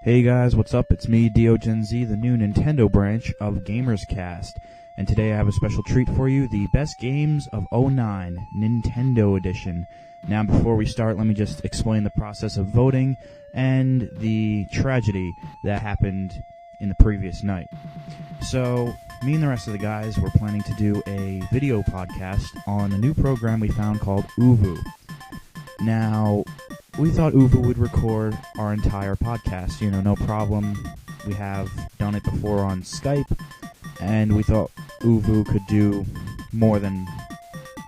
Hey guys, what's up? It's me, Deo Gen Z, the new Nintendo branch of GamersCast. And today I have a special treat for you, the Best Games of '09 Nintendo Edition. Now before we start, let me just explain the process of voting and the tragedy that happened in the previous night. So, me and the rest of the guys were planning to do a video podcast on a new program we found called Uvu. Now, we thought Uvu would record our entire podcast, no problem. We have done it before on Skype, and we thought Uvu could do more than,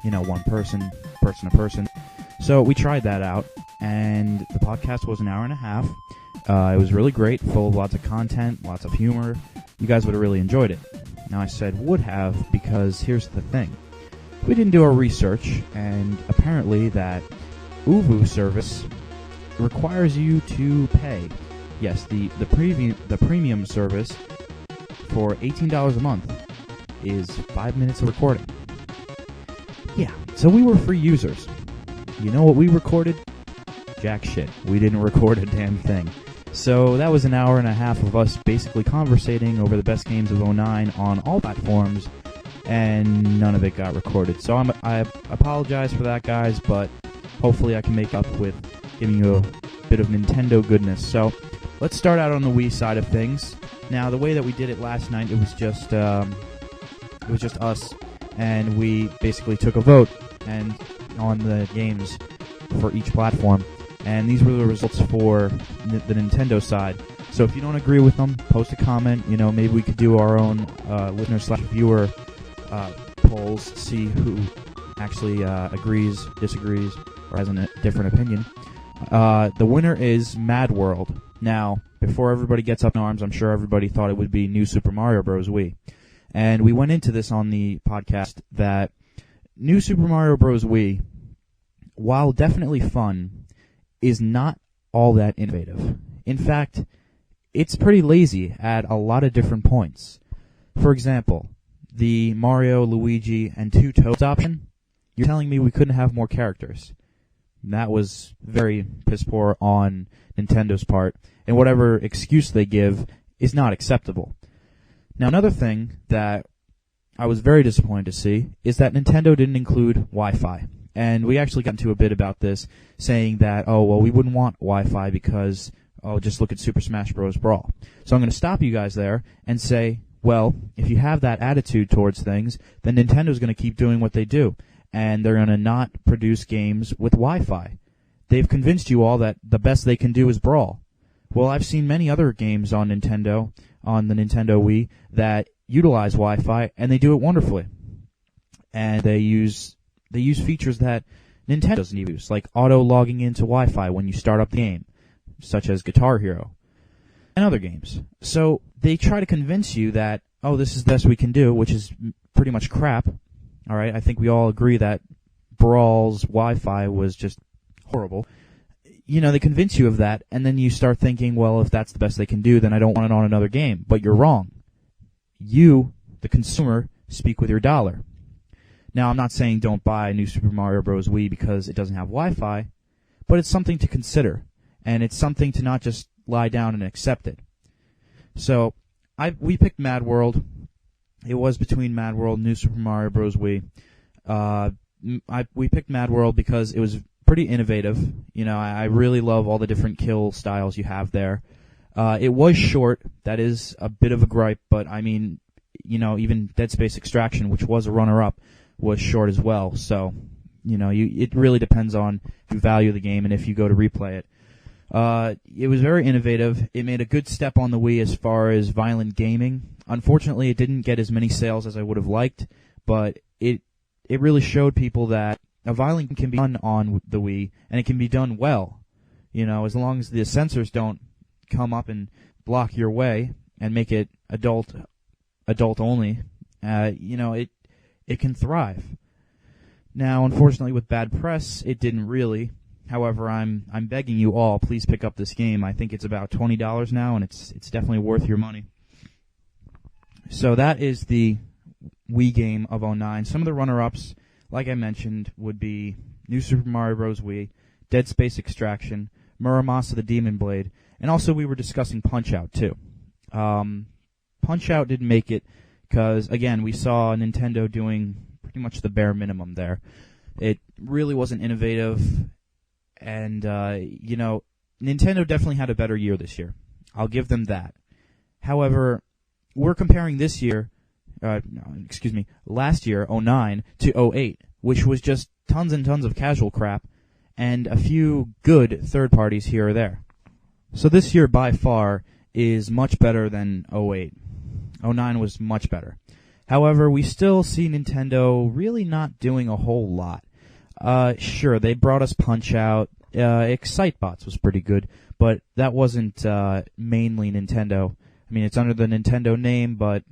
one person to person. So we tried that out, and the podcast was an hour and a half. It was really great, full of lots of content, lots of humor. You guys would have really enjoyed it. Now I said would have because here's the thing. We didn't do our research, and apparently that Uvu service requires you to pay. Yes, the premium service for $18 a month is 5 minutes of recording. Yeah, so we were free users. You know what we recorded? Jack shit. We didn't record a damn thing. So that was an hour and a half of us basically conversating over the best games of '09 on all platforms, and none of it got recorded. So I apologize for that, guys, but hopefully I can make up with giving you a bit of Nintendo goodness. So let's start out on the Wii side of things. Now, the way that we did it last night, it was just us, and we basically took a vote and on the games for each platform. And these were the results for the Nintendo side. So if you don't agree with them, post a comment. Maybe we could do our own listener/viewer polls, see who actually agrees, disagrees, or has a different opinion. The winner is Mad World. Now, before everybody gets up in arms, I'm sure everybody thought it would be New Super Mario Bros. Wii. And we went into this on the podcast that New Super Mario Bros. Wii, while definitely fun, is not all that innovative. In fact, it's pretty lazy at a lot of different points. For example, the Mario, Luigi, and 2 Toads option, you're telling me we couldn't have more characters. That was very piss poor on Nintendo's part, and whatever excuse they give is not acceptable. Now, another thing that I was very disappointed to see is that Nintendo didn't include Wi-Fi. And we actually got into a bit about this, saying that, we wouldn't want Wi-Fi because, just look at Super Smash Bros. Brawl. So I'm going to stop you guys there and say, well, if you have that attitude towards things, then Nintendo's going to keep doing what they do. And they're going to not produce games with Wi-Fi. They've convinced you all that the best they can do is Brawl. Well, I've seen many other games on the Nintendo Wii, that utilize Wi-Fi, and they do it wonderfully. And they use features that Nintendo doesn't use, like auto-logging into Wi-Fi when you start up the game, such as Guitar Hero, and other games. So they try to convince you that, this is the best we can do, which is pretty much crap. All right, I think we all agree that Brawl's Wi-Fi was just horrible. They convince you of that, and then you start thinking, well, if that's the best they can do, then I don't want it on another game. But you're wrong. You, the consumer, speak with your dollar. Now, I'm not saying don't buy New Super Mario Bros. Wii because it doesn't have Wi-Fi, but it's something to consider, and it's something to not just lie down and accept it. So, we picked Mad World. It was between Mad World and New Super Mario Bros. Wii. We picked Mad World because it was pretty innovative. I really love all the different kill styles you have there. It was short. That is a bit of a gripe, but I mean, even Dead Space Extraction, which was a runner-up, was short as well. So, it really depends on if you value the game and if you go to replay it. It was very innovative. It made a good step on the Wii as far as violent gaming. Unfortunately, it didn't get as many sales as I would have liked, but it really showed people that a violent game can be done on the Wii, and it can be done well. As long as the censors don't come up and block your way and make it adult only, it can thrive. Now, unfortunately, with bad press, it didn't really. However, I'm begging you all, please pick up this game. I think it's about $20 now, and it's definitely worth your money. So that is the Wii game of '09. Some of the runner-ups, like I mentioned, would be New Super Mario Bros. Wii, Dead Space Extraction, Muramasa the Demon Blade, And also we were discussing Punch-Out! Too. Punch-Out! Didn't make it because, again, we saw Nintendo doing pretty much the bare minimum there. It really wasn't innovative, and, Nintendo definitely had a better year this year. I'll give them that. However, we're comparing this year, last year, 09, to 08, which was just tons and tons of casual crap, and a few good third parties here or there. So this year, by far, is much better than 08. 09 was much better. However, we still see Nintendo really not doing a whole lot. Sure, they brought us Punch-Out! Excitebots was pretty good, but that wasn't mainly Nintendo. I mean, it's under the Nintendo name, but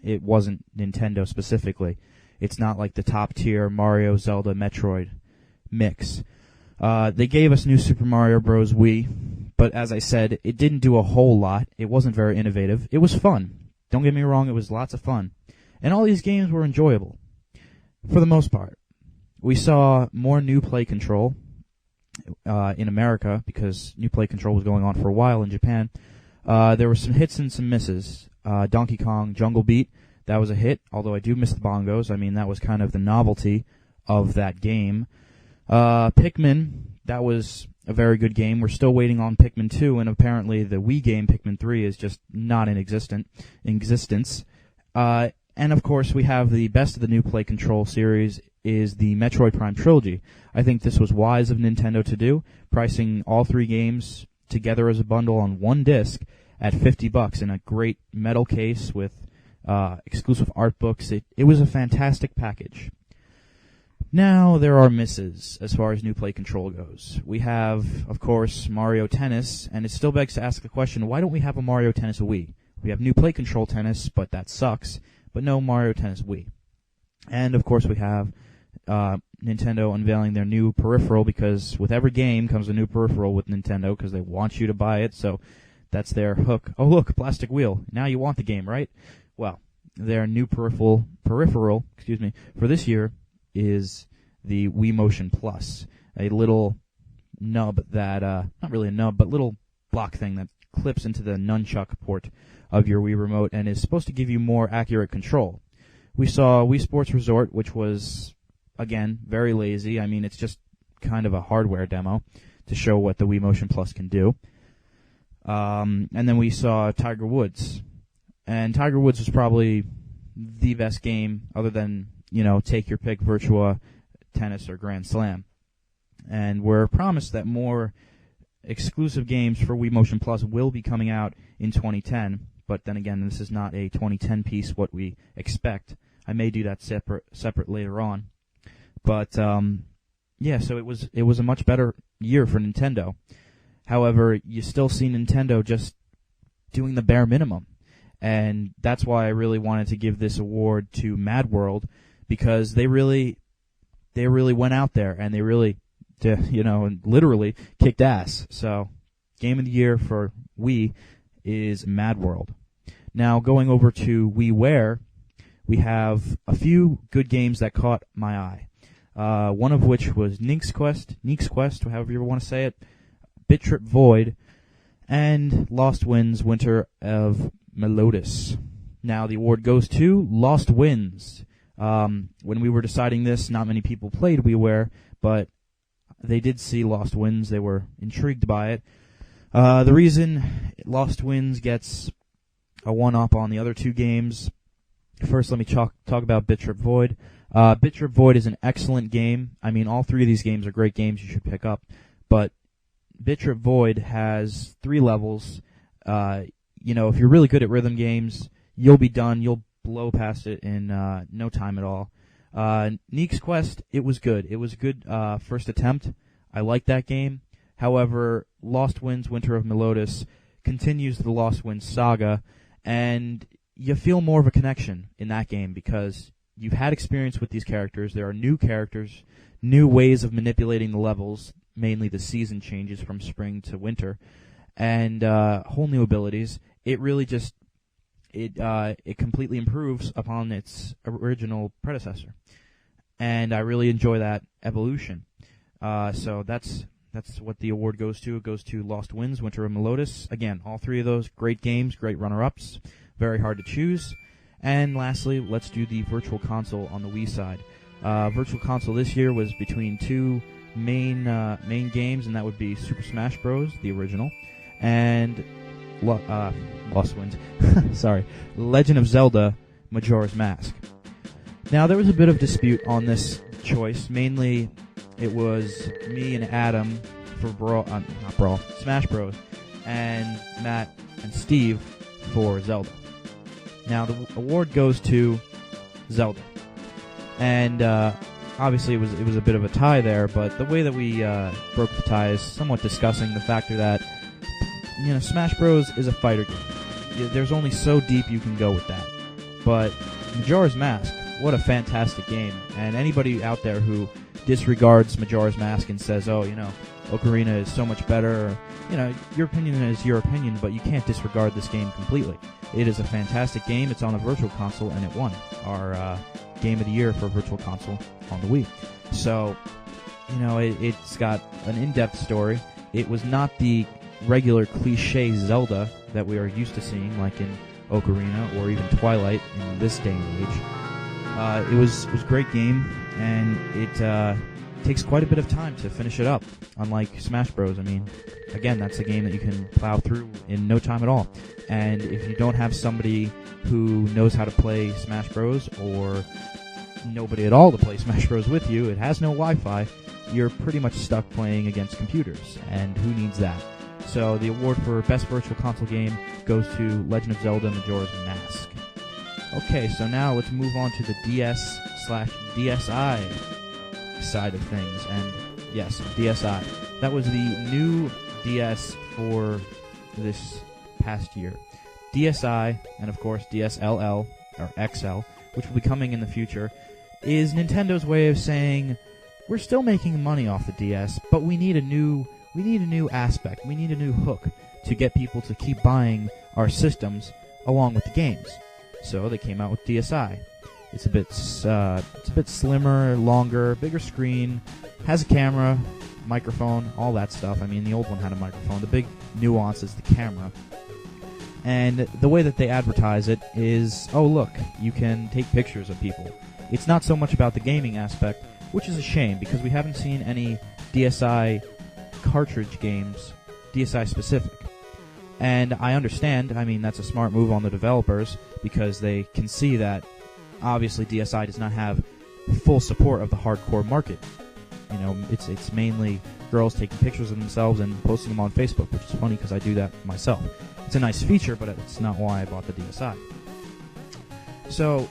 it wasn't Nintendo specifically. It's not like the top-tier Mario, Zelda, Metroid mix. They gave us New Super Mario Bros. Wii, but as I said, it didn't do a whole lot. It wasn't very innovative. It was fun. Don't get me wrong, it was lots of fun. And all these games were enjoyable, for the most part. We saw more new play control in America, because new play control was going on for a while in Japan. There were some hits and some misses. Donkey Kong Jungle Beat, that was a hit, although I do miss the bongos. I mean, that was kind of the novelty of that game. Pikmin, that was a very good game. We're still waiting on Pikmin 2, and apparently the Wii game Pikmin 3 is just not in existence. And of course, we have the best of the new play control series is the Metroid Prime Trilogy. I think this was wise of Nintendo to do, pricing all three games together as a bundle on one disc at $50 in a great metal case with exclusive art books. It was a fantastic package. Now there are misses as far as new play control goes. We have, of course, Mario Tennis, and it still begs to ask the question, why don't we have a Mario Tennis Wii? We have new play control tennis, but that sucks, but no Mario Tennis Wii. And, of course, we have Nintendo unveiling their new peripheral, because with every game comes a new peripheral with Nintendo, because they want you to buy it, so that's their hook. Oh, look, a plastic wheel. Now you want the game, right? Well, their new peripheral, for this year is the Wii Motion Plus, a little nub that, not really a nub, but little block thing that clips into the nunchuck port of your Wii Remote and is supposed to give you more accurate control. We saw Wii Sports Resort, which was, again, very lazy. I mean, it's just kind of a hardware demo to show what the Wii Motion Plus can do. And then we saw Tiger Woods. And Tiger Woods was probably the best game other than, take your pick, Virtua Tennis or Grand Slam. And we're promised that more exclusive games for Wii Motion Plus will be coming out in 2010. But then again, this is not a 2010 piece, what we expect. I may do that separate later on. But, so it was a much better year for Nintendo. However, you still see Nintendo just doing the bare minimum. And that's why I really wanted to give this award to Mad World, because they really went out there and they really, literally kicked ass. So, Game of the Year for Wii is Mad World. Now, going over to WiiWare, we have a few good games that caught my eye. One of which was Nink's Quest, however you want to say it, Bit Trip Void, and Lost Winds Winter of Melodious. Now, the award goes to Lost Winds. When we were deciding this, not many people played WiiWare, but they did see Lost Winds. They were intrigued by it. The reason Lost Winds gets a one-up on the other two games, first let me talk about Bit Trip Void. Bit Trip Void is an excellent game. I mean, all three of these games are great games you should pick up, but Bit Trip Void has 3 levels. If you're really good at rhythm games, you'll be done. You'll blow past it in no time at all. Nink's Quest, it was good. It was a good first attempt. I like that game. However, Lost Winds Winter of Melodious continues the Lost Winds saga, and you feel more of a connection in that game because you've had experience with these characters. There are new characters, new ways of manipulating the levels, mainly the season changes from spring to winter, and whole new abilities. It really just it completely improves upon its original predecessor, and I really enjoy that evolution. So that's That's what the award goes to. It goes to Lost Winds, Winter and Melodious. Again, all three of those great games, great runner-ups. Very hard to choose. And lastly, let's do the Virtual Console on the Wii side. Virtual Console this year was between two main games, and that would be Super Smash Bros., the original, and Lost Winds. Sorry, Legend of Zelda: Majora's Mask. Now, there was a bit of dispute on this choice. Mainly, it was me and Adam for Smash Bros., and Matt and Steve for Zelda. Now, the award goes to Zelda. And obviously it was a bit of a tie there, but the way that we broke the tie is somewhat discussing the factor that, Smash Bros. Is a fighter game. There's only so deep you can go with that. But Majora's Mask, what a fantastic game. And anybody out there who disregards Majora's Mask and says, Ocarina is so much better, or, your opinion is your opinion, but you can't disregard this game completely. It is a fantastic game. It's on a Virtual Console, and it won our Game of the Year for Virtual Console on the Wii. So, it's got an in-depth story. It was not the regular cliche Zelda that we are used to seeing, like in Ocarina or even Twilight in this day and age. It was a great game, and it takes quite a bit of time to finish it up, unlike Smash Bros. I mean, again, that's a game that you can plow through in no time at all. And if you don't have somebody who knows how to play Smash Bros. Or nobody at all to play Smash Bros. With you, it has no Wi-Fi, you're pretty much stuck playing against computers, and who needs that? So the award for Best Virtual Console Game goes to Legend of Zelda: Majora's Mask. Okay, so now let's move on to the DS/DSi side of things, and yes, DSi. That was the new DS for this past year. DSi, and of course DSLL, or XL, which will be coming in the future, is Nintendo's way of saying, we're still making money off the DS, but we need a new aspect, we need a new hook to get people to keep buying our systems along with the games. So they came out with DSi. It's a bit slimmer, longer, bigger screen, has a camera, microphone, all that stuff. I mean, the old one had a microphone. The big nuance is the camera. And the way that they advertise it is, oh look, you can take pictures of people. It's not so much about the gaming aspect, which is a shame because we haven't seen any DSi cartridge games, DSi specific. And I understand, I mean, that's a smart move on the developers because they can see that obviously DSi does not have full support of the hardcore market. It's mainly girls taking pictures of themselves and posting them on Facebook, which is funny because I do that myself. It's a nice feature, but it's not why I bought the DSi. So,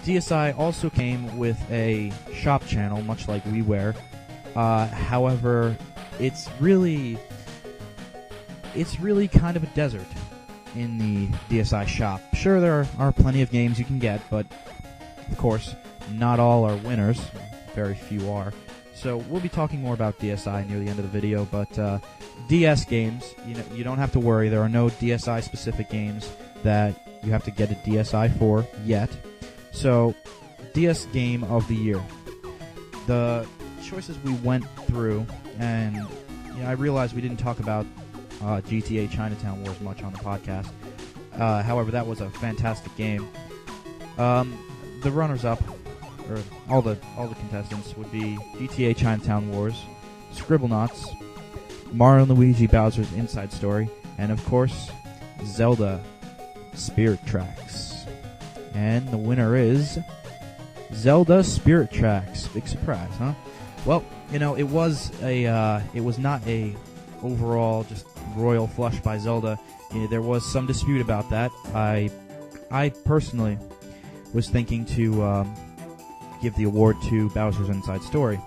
DSi also came with a shop channel, much like WiiWare. However, it's really kind of a desert in the DSi shop. Sure, there are plenty of games you can get, but of course, not all are winners. Very few are. So we'll be talking more about DSi near the end of the video, but DS games, you don't have to worry. There are no DSi-specific games that you have to get a DSi for yet. So, DS Game of the Year. The choices we went through, and I realized we didn't talk about GTA Chinatown Wars much on the podcast. However, that was a fantastic game. The runners-up, or all the contestants, would be GTA Chinatown Wars, Scribblenauts, Mario & Luigi Bowser's Inside Story, and of course, Zelda Spirit Tracks. And the winner is Zelda Spirit Tracks. Big surprise, huh? Well, it was not a overall just royal flush by Zelda. There was some dispute about that. I personally was thinking to give the award to Bowser's Inside Story.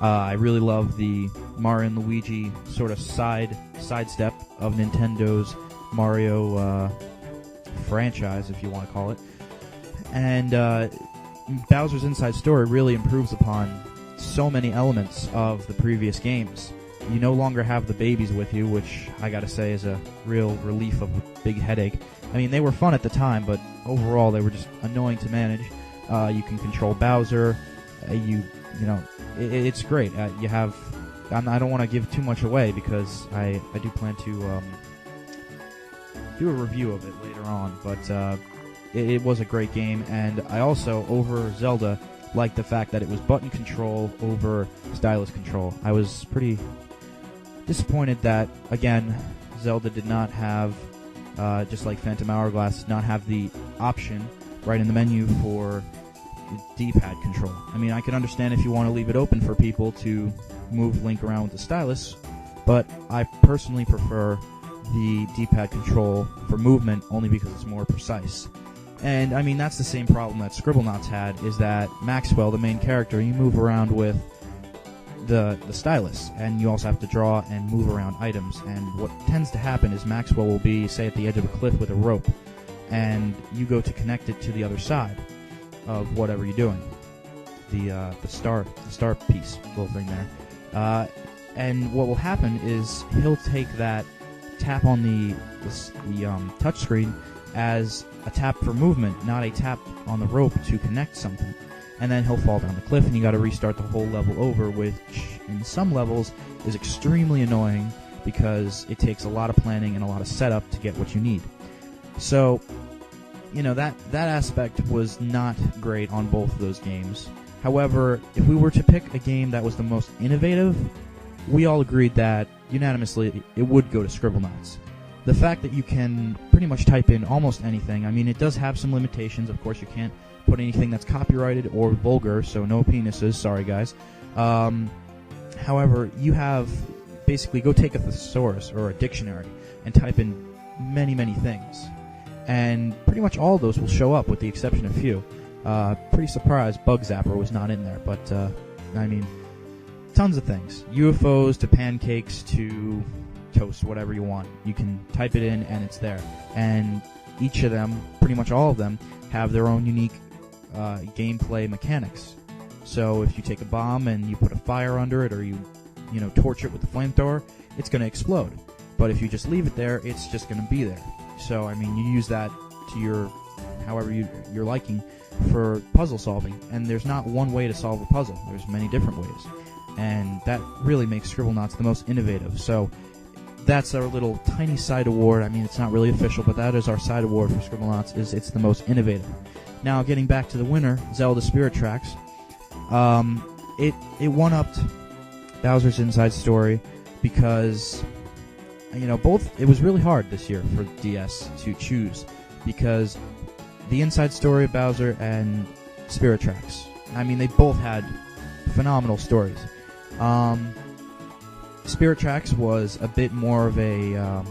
I really love the Mario and Luigi sort of sidestep of Nintendo's Mario franchise, if you want to call it. And Bowser's Inside Story really improves upon so many elements of the previous games. You no longer have the babies with you, which I gotta say is a real relief of a big headache. I mean, they were fun at the time, but overall they were just annoying to manage. You can control Bowser. It's great. You have I don't want to give too much away because I do plan to do a review of it later on, but it was a great game, and I also, over Zelda, liked the fact that it was button control over stylus control. I was pretty disappointed that, again, Zelda did not have, just like Phantom Hourglass, did not have the option right in the menu for D-pad control. I mean, I can understand if you want to leave it open for people to move Link around with the stylus, but I personally prefer the D-pad control for movement only because it's more precise. And, I mean, that's the same problem that Scribblenauts had, is that Maxwell, the main character, you move around with the stylus, and you also have to draw and move around items. And what tends to happen is Maxwell will be, say, at the edge of a cliff with a rope, and you go to connect it to the other side of whatever you're doing. The star piece, little thing there. And what will happen is he'll take that tap on the touch screen as a tap for movement, not a tap on the rope to connect something. And then he'll fall down the cliff, and you got to restart the whole level over, which in some levels is extremely annoying because it takes a lot of planning and a lot of setup to get what you need. So, you know, that aspect was not great on both of those games. However, if we were to pick a game that was the most innovative, we all agreed that unanimously it would go to Scribblenauts. The fact that you can pretty much type in almost anything, I mean, it does have some limitations. Of course, you can't put anything that's copyrighted or vulgar, so no penises, sorry guys. However, you have basically go take a thesaurus or a dictionary and type in many, many things. And pretty much all of those will show up with the exception of a few. Pretty surprised Bug Zapper was not in there, but I mean, tons of things. UFOs to pancakes to toast, whatever you want. You can type it in and it's there. And each of them, pretty much all of them, have their own unique gameplay mechanics. So if you take a bomb and you put a fire under it, or you torch it with the flamethrower, it's going to explode. But if you just leave it there, it's just going to be there. So I mean, you use that to your your liking for puzzle solving. And there's not one way to solve a puzzle. There's many different ways. And that really makes Scribblenauts the most innovative. So that's our little tiny side award. I mean, it's not really official, but that is our side award for Scribblenauts, is it's the most innovative. Now, getting back to the winner, Zelda Spirit Tracks, it one-upped Bowser's Inside Story because, it was really hard this year for DS to choose, because the Inside Story of Bowser and Spirit Tracks, I mean, they both had phenomenal stories. Spirit Tracks was a bit more of a, I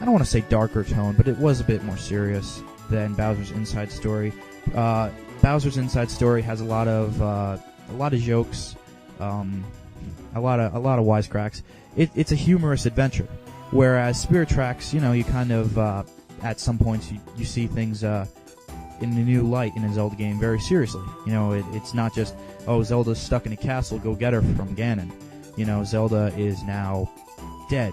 don't want to say darker tone, but it was a bit more serious than Bowser's Inside Story. Bowser's Inside Story has a lot of jokes, a lot of wisecracks. It's a humorous adventure, whereas Spirit Tracks, you kind of at some points you see things in a new light in a Zelda game very seriously. It's not just, oh, Zelda's stuck in a castle, go get her from Ganon. Zelda is now dead.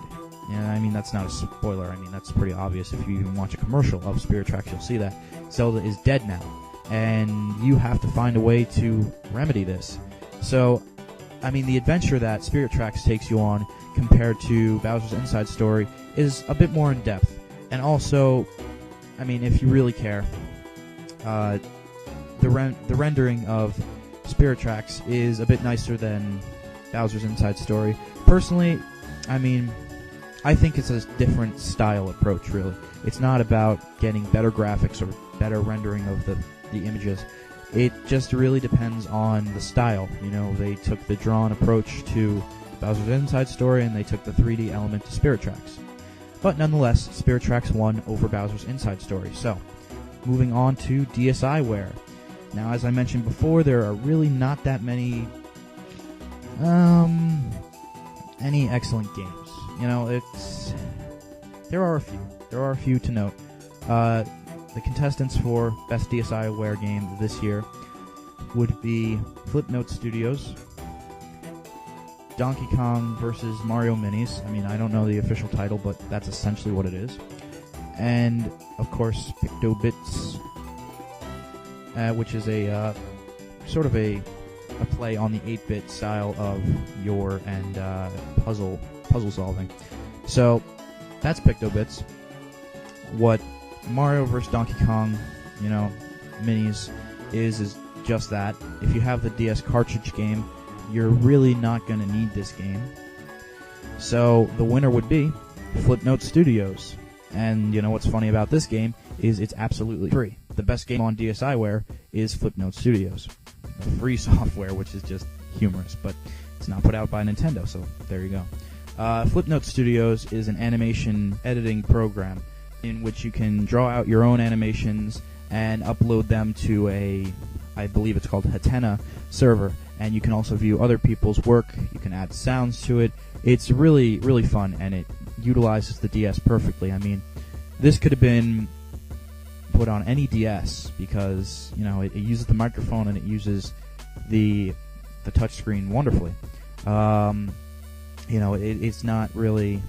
I mean, that's not a spoiler. I mean, that's pretty obvious. If you even watch a commercial of Spirit Tracks, you'll see that Zelda is dead now, and you have to find a way to remedy this. So, I mean, the adventure that Spirit Tracks takes you on compared to Bowser's Inside Story is a bit more in depth. And also, I mean, if you really care, the rendering of Spirit Tracks is a bit nicer than Bowser's Inside Story. Personally, I mean, I think it's a different style approach, really. It's not about getting better graphics or better rendering of the images. It just really depends on the style. They took the drawn approach to Bowser's Inside Story, and they took the 3D element to Spirit Tracks. But nonetheless, Spirit Tracks won over Bowser's Inside Story. So, moving on to DSiWare. Now, as I mentioned before, there are really not that many any excellent games. There are a few to note. The contestants for Best DSiWare Game this year would be Flipnote Studios, Donkey Kong vs. Mario Minis. I mean, I don't know the official title, but that's essentially what it is. And, of course, PictoBits, which is a sort of a a play on the 8-bit style of Yore and puzzle solving. So that's PictoBits. What Mario vs. Donkey Kong, minis is just that. If you have the DS cartridge game, you're really not going to need this game. So the winner would be Flipnote Studios. And what's funny about this game is it's absolutely free. The best game on DSiWare is Flipnote Studios. Free software, which is just humorous, but it's not put out by Nintendo, so there you go. Flipnote Studios is an animation editing program in which you can draw out your own animations and upload them to I believe it's called Hatena server, and you can also view other people's work. You can add sounds to it. It's really, really fun, and it utilizes the DS perfectly. I mean, this could have been put on any DS because it uses the microphone and it uses the touchscreen wonderfully. It's not really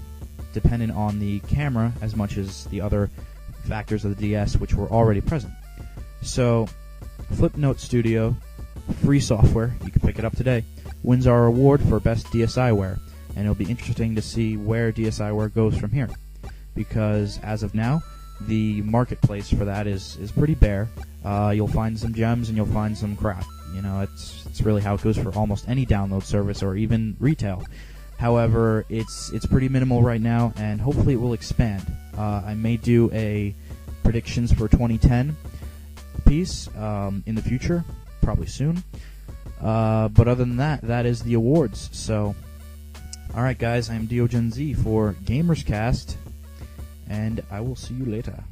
dependent on the camera as much as the other factors of the DS, which were already present. So, Flipnote Studio, free software, you can pick it up today, wins our award for Best DSiWare, and it'll be interesting to see where DSiWare goes from here, because as of now, the marketplace for that is pretty bare. You'll find some gems and you'll find some crap. It's really how it goes for almost any download service or even retail. However, it's pretty minimal right now, and hopefully it will expand. I may do a predictions for 2010 piece in the future, probably soon. But other than that, that is the awards. So, alright guys, I'm Deo Gen Z for GamersCast, and I will see you later.